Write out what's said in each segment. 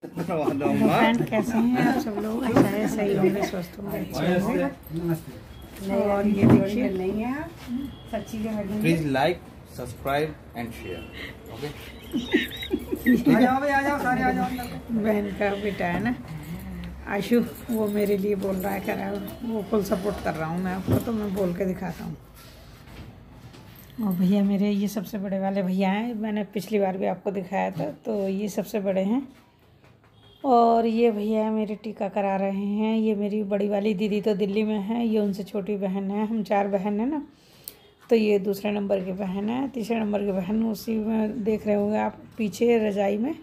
Friend कैसे हैं आप सब लोग? अच्छा है, सही होंगे, स्वस्थ होंगे, अच्छे होंगे। और ये देखिए नहीं है सच्ची के हड्डी। Please like, subscribe and share. Okay, आ जाओ सारे आ जाओ। बहन का बेटा है ना आशु, वो मेरे लिए बोल रहा है, कह रहा है वो फुल सपोर्ट कर रहा हूँ मैं आपको, तो मैं बोल के दिखाता हूँ। और भैया मेरे ये सबसे बड़े वाले भैया हैं, मैंने पिछली बार भी आपको दिखाया था, तो ये सबसे बड़े हैं। और ये भैया मेरे टीका करा रहे हैं। ये मेरी बड़ी वाली दीदी तो दिल्ली में है, ये उनसे छोटी बहन है, हम 4 बहन हैं ना, तो ये दूसरे नंबर की बहन है। तीसरे नंबर की बहन उसी में देख रहे होंगे आप, पीछे रजाई में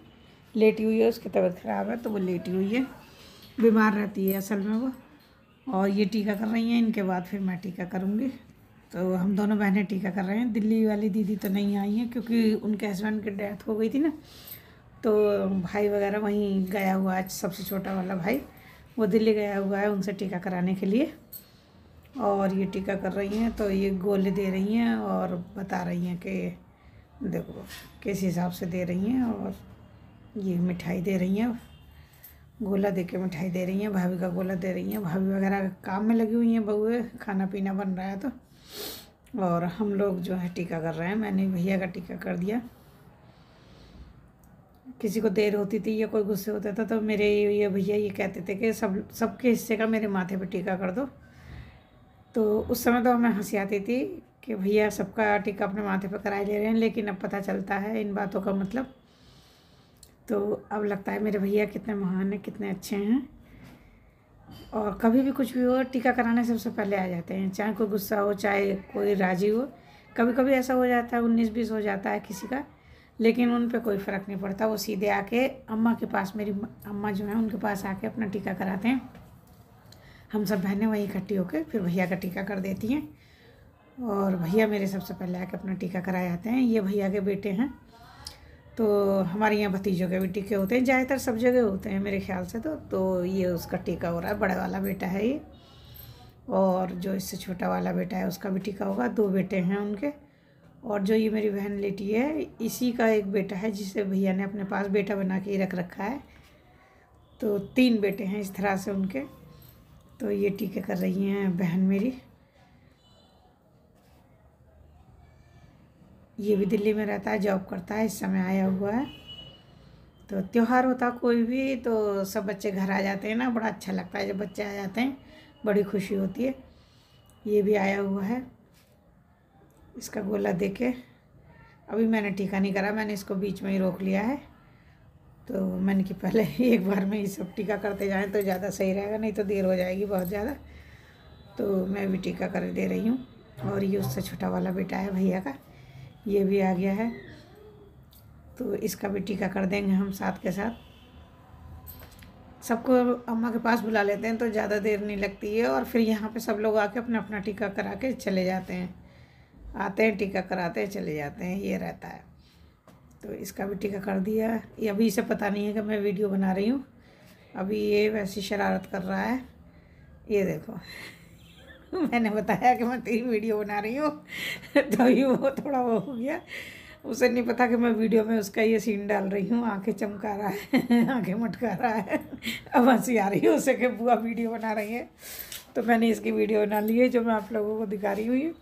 लेटी हुई है, उसकी तबीयत ख़राब है तो वो लेटी हुई है, बीमार रहती है असल में वो। और ये टीका कर रही हैं, इनके बाद फिर मैं टीका करूँगी। तो हम दोनों बहनें टीका कर रहे हैं। दिल्ली वाली दीदी तो नहीं आई हैं क्योंकि उनके हस्बैंड की डेथ हो गई थी ना, तो भाई वगैरह वहीं गया हुआ है, सबसे छोटा वाला भाई वो दिल्ली गया हुआ है उनसे टीका कराने के लिए। और ये टीका कर रही हैं, तो ये गोले दे रही हैं और बता रही हैं कि देखो किस हिसाब से दे रही हैं। और ये मिठाई दे रही हैं, गोला दे के मिठाई दे रही हैं, भाभी का गोला दे रही हैं। भाभी वगैरह काम में लगी हुई हैं, बहुएं खाना पीना बन रहा है तो। और हम लोग जो है टीका कर रहे हैं। मैंने भैया का टीका कर दिया। किसी को देर होती थी या कोई गुस्से होता था तो मेरे ये भैया ये कहते थे कि सबके हिस्से का मेरे माथे पे टीका कर दो। तो उस समय तो हमें हंसी आती थी कि भैया सबका टीका अपने माथे पे कराए ले रहे हैं, लेकिन अब पता चलता है इन बातों का मतलब। तो अब लगता है मेरे भैया कितने महान हैं, कितने अच्छे हैं। और कभी भी कुछ भी हो, टीका कराने सबसे पहले आ जाते हैं, चाहे कोई गुस्सा हो चाहे कोई राजी हो। कभी कभी ऐसा हो जाता है 19-20 हो जाता है किसी का, लेकिन उन पे कोई फ़र्क नहीं पड़ता। वो सीधे आके अम्मा के पास, मेरी अम्मा जो है उनके पास आके अपना टीका कराते हैं। हम सब बहनें वहीं इकट्ठी होकर फिर भैया का टीका कर देती हैं। और भैया मेरे सबसे पहले आके अपना टीका कराए आते हैं। ये भैया के बेटे हैं, तो हमारे यहाँ भतीजों के भी टीके होते हैं, ज़्यादातर सब जगह होते हैं मेरे ख्याल से। तो ये उसका टीका हो रहा है, बड़ा वाला बेटा है ये। और जो इससे छोटा वाला बेटा है उसका भी टीका होगा। 2 बेटे हैं उनके। और जो ये मेरी बहन लेटी है, इसी का एक बेटा है जिसे भैया ने अपने पास बेटा बना के ही रख रखा है। तो 3 बेटे हैं इस तरह से उनके। तो ये टीके कर रही हैं बहन मेरी। ये भी दिल्ली में रहता है, जॉब करता है, इस समय आया हुआ है। तो त्यौहार होता कोई भी तो सब बच्चे घर आ जाते हैं ना, बड़ा अच्छा लगता है जब बच्चे आ जाते हैं, बड़ी खुशी होती है। ये भी आया हुआ है, इसका गोला देके। अभी मैंने टीका नहीं करा, मैंने इसको बीच में ही रोक लिया है। तो मैंने कि पहले एक बार में ही सब टीका करते जाएं तो ज़्यादा सही रहेगा, नहीं तो देर हो जाएगी बहुत ज़्यादा। तो मैं भी टीका कर दे रही हूँ। और ये उससे छोटा वाला बेटा है भैया का, ये भी आ गया है, तो इसका भी टीका कर देंगे हम साथ के साथ। सबको अम्मा के पास बुला लेते हैं तो ज़्यादा देर नहीं लगती है। और फिर यहाँ पे सब लोग आके अपना अपना टीका करा के चले जाते हैं, आते हैं टीका कराते हैं चले जाते हैं, ये रहता है। तो इसका भी टीका कर दिया। ये अभी इसे पता नहीं है कि मैं वीडियो बना रही हूँ, अभी ये वैसी शरारत कर रहा है, ये देखो। मैंने बताया कि मैं तेरी वीडियो बना रही हूँ तो ये वो थोड़ा वो हो गया, उसे नहीं पता कि मैं वीडियो में उसका ये सीन डाल रही हूँ। आंखें चमका रहा है, आंखें मटका रहा है। अब हंसी आ रही है उसे कि बुआ वीडियो बना रही है, तो मैंने इसकी वीडियो बना ली है जो मैं आप लोगों को दिखा रही हूँ।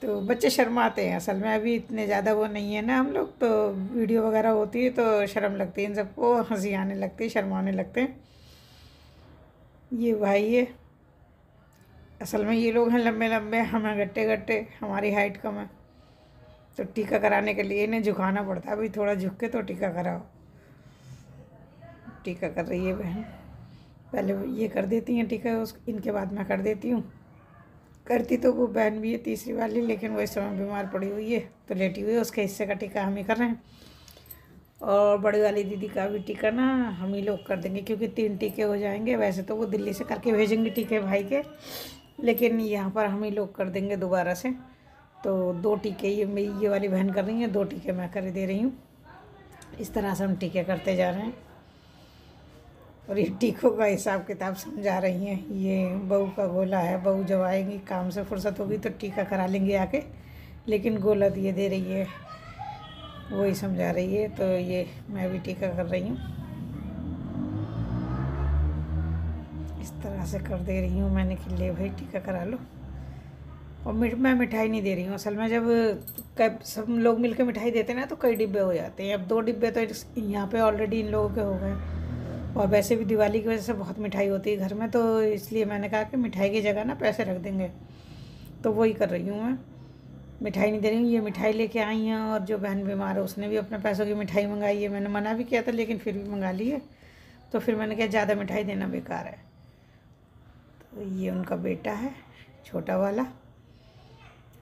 तो बच्चे शर्माते हैं असल में, अभी इतने ज़्यादा वो नहीं है ना हम लोग, तो वीडियो वगैरह होती है तो शर्म लगती है इन सबको, हंसी आने लगती है, शर्माने लगते हैं। ये भाई है, असल में ये लोग हैं लंबे लंबे, हमें गट्टे गट्टे, हमारी हाइट कम है, तो टीका कराने के लिए इन्हें झुकाना पड़ता है। अभी थोड़ा झुक के तो टीका कराओ। टीका कर रही है बहन, पहले ये कर देती हैं टीका, इनके बाद मैं कर देती हूँ। करती तो वो बहन भी है तीसरी वाली, लेकिन वो इस समय बीमार पड़ी हुई है तो लेटी हुई है, उसके हिस्से का टीका हम ही कर रहे हैं। और बड़ी वाली दीदी का भी टीका ना हम ही लोग कर देंगे, क्योंकि 3 टीके हो जाएंगे। वैसे तो वो दिल्ली से करके भेजेंगे टीके भाई के, लेकिन यहाँ पर हम ही लोग कर देंगे दोबारा से। तो 2 टीके ये वाली बहन कर रही है, 2 टीके मैं कर दे रही हूँ। इस तरह से हम टीके करते जा रहे हैं। और ये टीकों का हिसाब किताब समझा रही हैं। ये बहू का गोला है, बहू जब आएंगी काम से फुर्सत होगी तो टीका करा लेंगे आके, लेकिन गोला दिए दे रही है, वही समझा रही है। तो ये मैं भी टीका कर रही हूँ। इस तरह से कर दे रही हूँ मैंने कि ले भाई टीका करा लो। और मैं मिठाई नहीं दे रही हूँ असल में। जब सब लोग मिलकर मिठाई देते हैं ना तो कई डिब्बे हो जाते हैं। अब 2 डिब्बे तो यहाँ पे ऑलरेडी इन लोगों के हो गए। और वैसे भी दिवाली की वजह से बहुत मिठाई होती है घर में, तो इसलिए मैंने कहा कि मिठाई की जगह ना पैसे रख देंगे, तो वही कर रही हूँ मैं। मिठाई नहीं दे रही हूँ। ये मिठाई लेके आई हैं और जो बहन बीमार है उसने भी अपने पैसों की मिठाई मंगाई है। मैंने मना भी किया था लेकिन फिर भी मंगा ली है। तो फिर मैंने कहा ज़्यादा मिठाई देना बेकार है। तो ये उनका बेटा है छोटा वाला,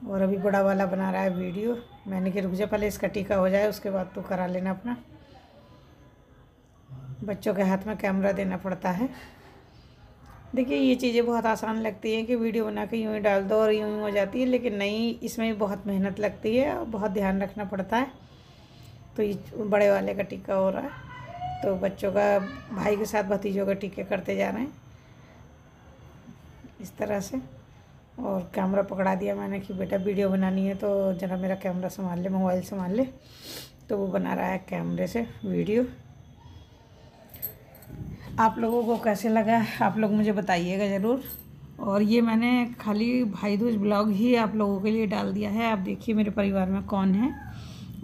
और अभी बड़ा वाला बना रहा है वीडियो। मैंने कि रुक जा पहले इसका टीका हो जाए उसके बाद तो करा लेना अपना। बच्चों के हाथ में कैमरा देना पड़ता है। देखिए ये चीज़ें बहुत आसान लगती हैं कि वीडियो बना के यूँ ही डाल दो और यूँ ही हो जाती है, लेकिन नहीं, इसमें भी बहुत मेहनत लगती है और बहुत ध्यान रखना पड़ता है। तो ये बड़े वाले का टीका हो रहा है, तो बच्चों का भाई के साथ भतीजों का टीके करते जा रहे हैं इस तरह से। और कैमरा पकड़ा दिया मैंने कि बेटा वीडियो बनानी है तो ज़रा मेरा कैमरा संभाल ले, मोबाइल संभाल ले। तो वो बना रहा है कैमरे से वीडियो। आप लोगों को कैसे लगा आप लोग मुझे बताइएगा ज़रूर। और ये मैंने खाली भाई दूज ब्लॉग ही आप लोगों के लिए डाल दिया है। आप देखिए मेरे परिवार में कौन है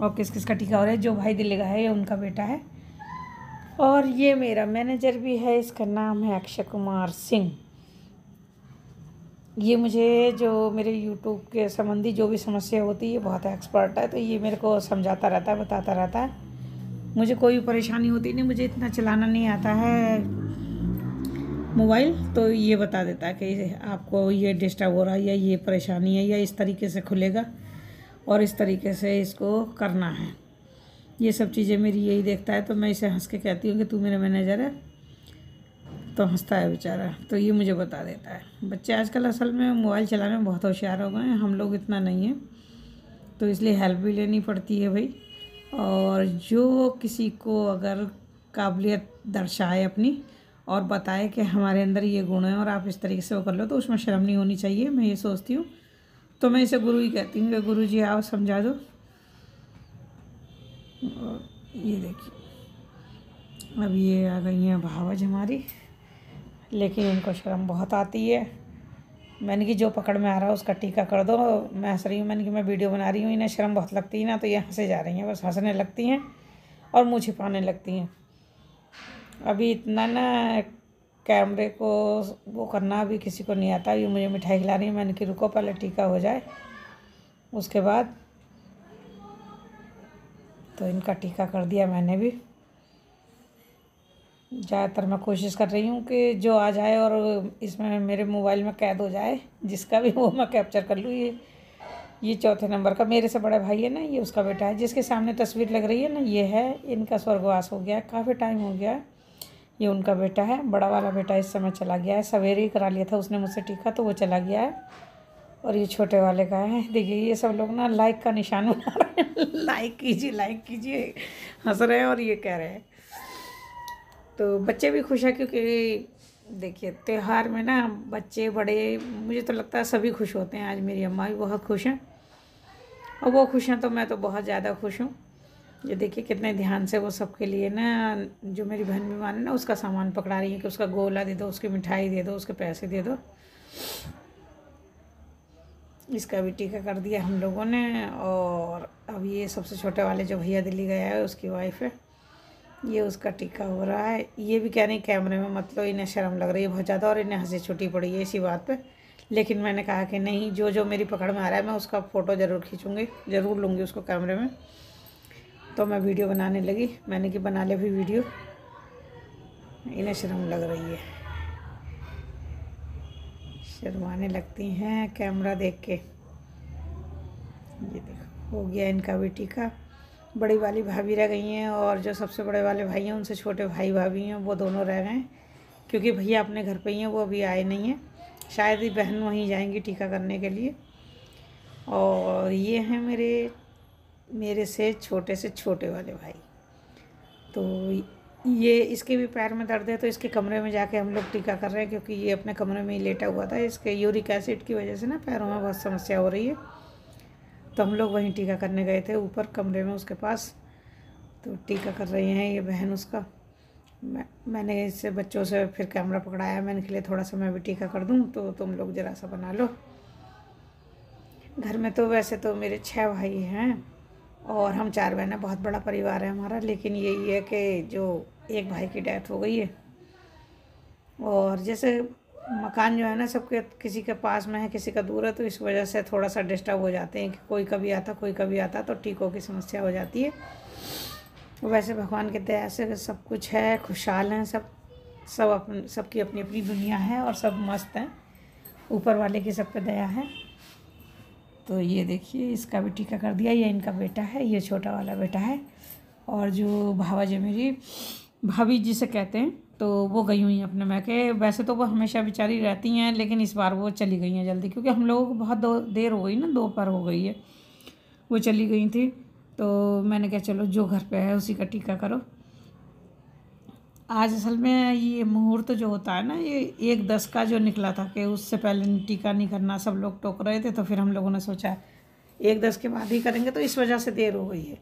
और किस किस का टीका हो रहा है। जो भाई दिल्ली का है ये उनका बेटा है, और ये मेरा मैनेजर भी है, इसका नाम है अक्षय कुमार सिंह। ये मुझे जो मेरे यूट्यूब के संबंधी जो भी समस्या होती है बहुत एक्सपर्ट है, तो ये मेरे को समझाता रहता है, बताता रहता है। मुझे कोई परेशानी होती नहीं, मुझे इतना चलाना नहीं आता है मोबाइल, तो ये बता देता है कि आपको ये डिस्टर्ब हो रहा है या ये परेशानी है या इस तरीके से खुलेगा और इस तरीके से इसको करना है। ये सब चीज़ें मेरी यही देखता है, तो मैं इसे हंस के कहती हूँ कि तू मेरा मैनेजर है, तो हंसता है बेचारा। तो ये मुझे बता देता है। बच्चे आजकल असल में मोबाइल चलाने में बहुत होशियार हो गए हैं, हम लोग इतना नहीं है, तो इसलिए हेल्प भी लेनी पड़ती है भाई। और जो किसी को अगर काबिलियत दर्शाए अपनी और बताए कि हमारे अंदर ये गुण है और आप इस तरीके से वो कर लो, तो उसमें शर्म नहीं होनी चाहिए, मैं ये सोचती हूँ। तो मैं इसे गुरु ही कहती हूँ कि गुरु जी आओ समझा दो। और ये देखिए अब ये आ गई हैं भावज हमारी, लेकिन इनको शर्म बहुत आती है। मैंने कि जो पकड़ में आ रहा है उसका टीका कर दो। मैं हंस रही हूँ, मैंने कि मैं वीडियो बना रही हूँ, इन्हें शर्म बहुत लगती है ना, तो ये हंसे जा रही हैं, बस हंसने लगती हैं और मुँह छिपाने लगती हैं। अभी इतना ना कैमरे को वो करना अभी किसी को नहीं आता। ये मुझे मिठाई खिला रही है, मैंने कि रुको पहले टीका हो जाए उसके बाद। तो इनका टीका कर दिया मैंने भी। ज़्यादातर मैं कोशिश कर रही हूँ कि जो आ जाए और इसमें मेरे मोबाइल में कैद हो जाए, जिसका भी वो मैं कैप्चर कर लूँ। ये चौथे नंबर का मेरे से बड़ा भाई है ना, ये उसका बेटा है, जिसके सामने तस्वीर लग रही है ना, ये है। इनका स्वर्गवास हो गया, काफ़ी टाइम हो गया। ये उनका बेटा है, बड़ा वाला बेटा इस समय चला गया है। सवेरे ही करा लिया था उसने मुझसे टीका, तो वो चला गया है। और ये छोटे वाले का है। देखिए ये सब लोग ना लाइक का निशान बना रहे हैं, लाइक कीजिए हंस रहे हैं और ये कह रहे हैं। तो बच्चे भी खुश हैं, क्योंकि देखिए त्यौहार में ना बच्चे बड़े, मुझे तो लगता है सभी खुश होते हैं। आज मेरी अम्मा भी बहुत खुश हैं और वो खुश हैं तो मैं तो बहुत ज़्यादा खुश हूँ। ये देखिए कितने ध्यान से वो सबके लिए ना, जो मेरी बहन बीमार है ना उसका सामान पकड़ा रही है कि उसका गोला दे दो, उसकी मिठाई दे दो, उसके पैसे दे दो। इसका भी टीका कर दिया हम लोगों ने। और अब ये सबसे छोटे वाले जो भैया दिल्ली गया है उसकी वाइफ है, ये उसका टीका हो रहा है। ये भी कह रही कैमरे में मतलब इन्हें शर्म लग रही है बहुत ज़्यादा और इन्हें हंसी छुट्टी पड़ी है इसी बात पे। लेकिन मैंने कहा कि नहीं, जो जो मेरी पकड़ में आ रहा है मैं उसका फ़ोटो ज़रूर खींचूँगी, ज़रूर लूँगी उसको कैमरे में। तो मैं वीडियो बनाने लगी, मैंने कि बना ले भी वीडियो। इन्हें शर्म लग रही है, शर्माने लगती हैं कैमरा देख के। ये देखो हो गया इनका भी टीका। बड़ी वाली भाभी रह गई हैं और जो सबसे बड़े वाले भाई हैं उनसे छोटे भाई भाभी हैं वो दोनों रह गए हैं, क्योंकि भैया अपने घर पे ही हैं, वो अभी आए नहीं हैं। शायद ही बहन वहीं जाएंगी टीका करने के लिए। और ये हैं मेरे से छोटे वाले भाई। तो ये इसके भी पैर में दर्द है, तो इसके कमरे में जाके हम लोग टीका कर रहे हैं, क्योंकि ये अपने कमरे में ही लेटा हुआ था। इसके यूरिक एसिड की वजह से ना पैरों में बहुत समस्या हो रही है, तो हम लोग वहीं टीका करने गए थे ऊपर कमरे में उसके पास। तो टीका कर रही हैं ये बहन उसका, मैंने इससे बच्चों से फिर कैमरा पकड़ाया, मैंने के लिए थोड़ा सा मैं भी टीका कर दूं, तो तुम लोग ज़रा सा बना लो। घर में तो वैसे तो मेरे 6 भाई हैं और हम 4 बहनें, बहुत बड़ा परिवार है हमारा। लेकिन यही है कि जो एक भाई की डेथ हो गई है, और जैसे मकान जो है ना सबके, किसी के पास में है किसी का दूर है, तो इस वजह से थोड़ा सा डिस्टर्ब हो जाते हैं कि कोई कभी आता कोई कभी आता, तो टीकों की समस्या हो जाती है। वैसे भगवान के दया से सब कुछ है, खुशहाल हैं सब सबकी अपनी अपनी दुनिया है और सब मस्त हैं, ऊपर वाले की सब पे दया है। तो ये देखिए इसका भी टीका कर दिया। ये इनका बेटा है, ये छोटा वाला बेटा है। और जो भावा जी मेरी भाभी जिसे कहते हैं, तो वो गई हुई हैं अपने मैके। वैसे तो वो हमेशा बेचारी रहती हैं, लेकिन इस बार वो चली गई हैं जल्दी, क्योंकि हम लोगों को बहुत देर हो गई ना, दोपहर हो गई है, वो चली गई थी। तो मैंने कहा चलो जो घर पे है उसी का टीका करो। आज असल में ये मुहूर्त जो होता है ना, ये 1-10 का जो निकला था कि उससे पहले टीका नहीं करना, सब लोग टोक रहे थे। तो फिर हम लोगों ने सोचा 1-10 के बाद ही करेंगे, तो इस वजह से देर हो गई है।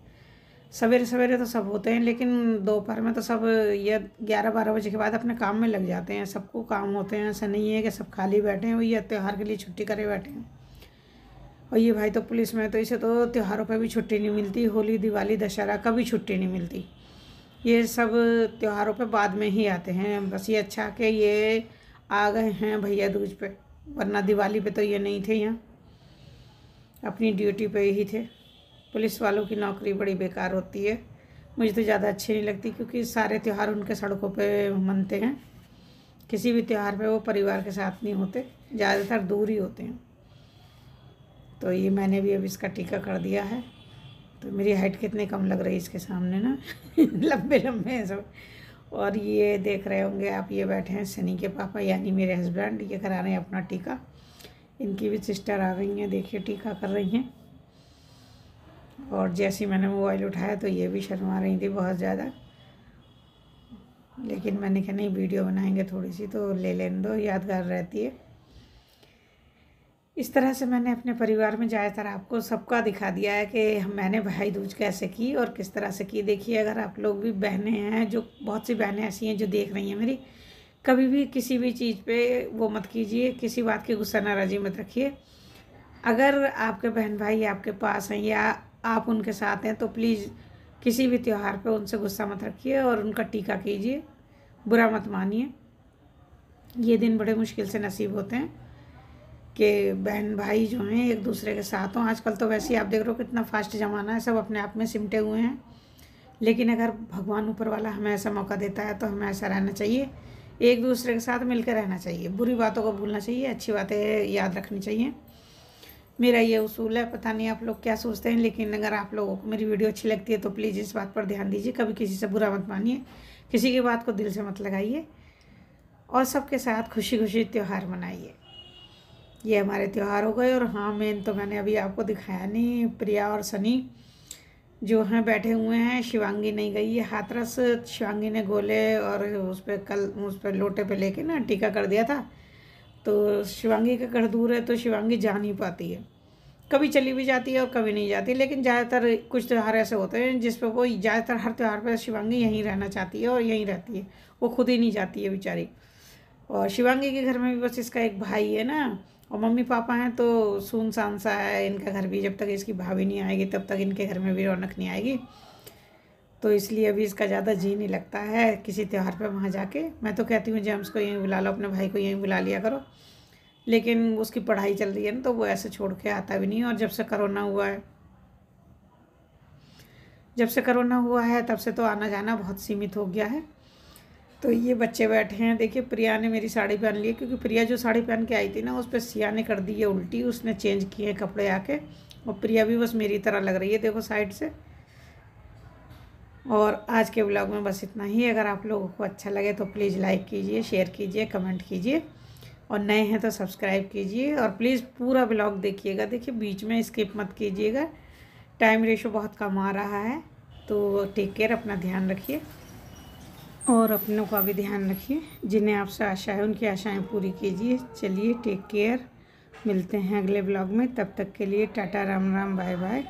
सवेरे सवेरे तो सब होते हैं, लेकिन दोपहर में तो सब ये 11-12 बजे के बाद अपने काम में लग जाते हैं। सबको काम होते हैं, ऐसा नहीं है कि सब खाली बैठे हैं, ये त्यौहार के लिए छुट्टी करे बैठे हैं। और ये भाई तो पुलिस में, तो इसे तो त्योहारों पे भी छुट्टी नहीं मिलती, होली दिवाली दशहरा कभी छुट्टी नहीं मिलती। ये सब त्योहारों पे बाद में ही आते हैं। बस ये अच्छा कि ये आ गए हैं भैया दूज पे, वरना दिवाली पे तो ये नहीं थे यहाँ, अपनी ड्यूटी पे ही थे। पुलिस वालों की नौकरी बड़ी बेकार होती है, मुझे तो ज़्यादा अच्छी नहीं लगती, क्योंकि सारे त्यौहार उनके सड़कों पे मनते हैं। किसी भी त्यौहार पे वो परिवार के साथ नहीं होते, ज़्यादातर दूर ही होते हैं। तो ये मैंने भी अब इसका टीका कर दिया है। तो मेरी हाइट कितनी कम लग रही है इसके सामने ना लंबे लंबे हैं सब। और ये देख रहे होंगे आप, ये बैठे हैं सनी के पापा, यानी मेरे हस्बैंड, ये करा रहे हैं अपना टीका। इनकी भी सिस्टर आ गई हैं, देखिए टीका कर रही हैं। और जैसे ही मैंने मोबाइल उठाया तो ये भी शर्मा रही थी बहुत ज़्यादा, लेकिन मैंने कहा नहीं, वीडियो बनाएंगे थोड़ी सी तो ले लेने दो, यादगार रहती है। इस तरह से मैंने अपने परिवार में ज़्यादातर आपको सबका दिखा दिया है कि मैंने भाई दूज कैसे की और किस तरह से की। देखिए अगर आप लोग भी बहनें हैं, जो बहुत सी बहनें ऐसी हैं जो देख रही हैं मेरी, कभी भी किसी भी चीज़ पे वो मत कीजिए, किसी बात की गुस्सा नाराज़ी मत रखिए। अगर आपके बहन भाई आपके पास हैं या आप उनके साथ हैं, तो प्लीज़ किसी भी त्यौहार पे उनसे गुस्सा मत रखिए और उनका टीका कीजिए, बुरा मत मानिए। ये दिन बड़े मुश्किल से नसीब होते हैं कि बहन भाई जो हैं एक दूसरे के साथ हों। आजकल तो वैसे ही आप देख रहे हो कितना फास्ट ज़माना है, सब अपने आप में सिमटे हुए हैं। लेकिन अगर भगवान ऊपर वाला हमें ऐसा मौका देता है तो हमें ऐसा रहना चाहिए, एक दूसरे के साथ मिलकर रहना चाहिए, बुरी बातों को भूलना चाहिए, अच्छी बातें याद रखनी चाहिए। मेरा ये उसूल है, पता नहीं आप लोग क्या सोचते हैं, लेकिन अगर आप लोगों को मेरी वीडियो अच्छी लगती है तो प्लीज़ इस बात पर ध्यान दीजिए, कभी किसी से बुरा मत मानिए, किसी की बात को दिल से मत लगाइए और सबके साथ खुशी खुशी त्यौहार मनाइए। ये हमारे त्यौहार हो गए। और हाँ, मेन तो मैंने अभी आपको दिखाया नहीं, प्रिया और सनी जो हैं बैठे हुए हैं, शिवांगी नहीं गई है हाथरस। शिवांगी ने गोले और उस पर लोटे पे लेके ना टीका कर दिया था, तो शिवांगी का घर दूर है तो शिवांगी जा नहीं पाती है, कभी चली भी जाती है और कभी नहीं जाती। लेकिन ज़्यादातर कुछ त्यौहार ऐसे होते हैं जिस पर वो ज़्यादातर हर त्यौहार पर शिवांगी यहीं रहना चाहती है और यहीं रहती है, वो खुद ही नहीं जाती है बेचारी। और शिवांगी के घर में भी बस इसका एक भाई है ना, और मम्मी पापा हैं, तो सुनसान सा है इनका घर भी। जब तक इसकी भाभी नहीं आएगी तब तक इनके घर में भी रौनक नहीं आएगी, तो इसलिए अभी इसका ज़्यादा जी नहीं लगता है किसी त्यौहार पे वहाँ जाके। मैं तो कहती हूँ जेम्स को यहीं बुला लो, अपने भाई को यहीं बुला लिया करो, लेकिन उसकी पढ़ाई चल रही है ना, तो वो ऐसे छोड़ के आता भी नहीं। और जब से कोरोना हुआ है तब से तो आना जाना बहुत सीमित हो गया है। तो ये बच्चे बैठे हैं, देखिए प्रिया ने मेरी साड़ी पहन ली है, क्योंकि प्रिया जो साड़ी पहन के आई थी ना, उस पर सिया ने कर दी है उल्टी, उसने चेंज किए कपड़े आके। और प्रिया भी बस मेरी तरह लग रही है, देखो साइड से। और आज के व्लॉग में बस इतना ही। अगर आप लोगों को अच्छा लगे तो प्लीज़ लाइक कीजिए, शेयर कीजिए, कमेंट कीजिए, और नए हैं तो सब्सक्राइब कीजिए। और प्लीज़ पूरा व्लॉग देखिएगा, देखिए बीच में स्किप मत कीजिएगा, टाइम रेशो बहुत कम आ रहा है। तो टेक केयर, अपना ध्यान रखिए और अपनों का भी ध्यान रखिए। जिन्हें आपसे आशा है उनकी आशाएं पूरी कीजिए। चलिए टेक केयर, मिलते हैं अगले व्लॉग में, तब तक के लिए टाटा, राम राम, बाय बाय।